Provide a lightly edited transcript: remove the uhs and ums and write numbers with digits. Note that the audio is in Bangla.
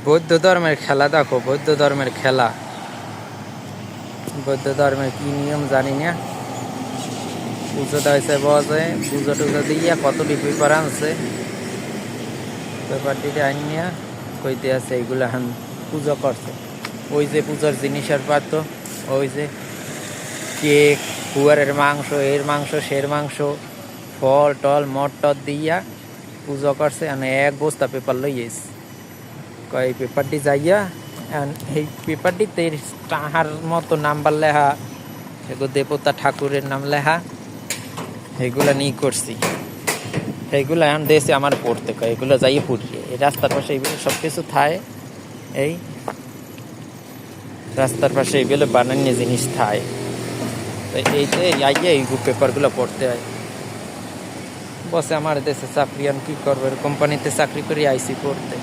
বৌদ্ধ ধর্মের খেলা দেখো, বৌদ্ধ ধর্মের খেলা। বৌদ্ধ ধর্মের কি নিয়ম জানি না। পুজো দেওয়া বসে, পুজো টুজো দিয়ে কতটি পেপার আনছে, পেপারটিতে আনিয়া কইতে আছে এইগুলো এখন পুজো করছে। ওই যে পূজার জিনিসের পাত্র, ওই যে কেক, কুয়ারের মাংস, এর মাংস, সের মাংস, ফল টল মট টট দিয়া পুজো করছে। মানে এক বস্তা পেপার লইয়েছে, কয় এই পেপারটি যাইয়া এই পেপারটিতে তাহার মতো নাম্বার লেখা, এগুলো দেবতা ঠাকুরের নাম লেখা, এগুলা নিয়ে করছি। এইগুলো এখন দেশে আমার পড়তে কয়, এগুলো যাইয়ে পড়িয়ে এই রাস্তার পাশে এইগুলো সব কিছু থায়। এই রাস্তার পাশে এইগুলো বানান্য জিনিস থায়, তো এইতে আইয়ে এই পেপারগুলো পড়তে হয়। বসে আমার দেশে চাকরি, আমি কী করবো, কোম্পানিতে চাকরি করে আইসি পড়তে।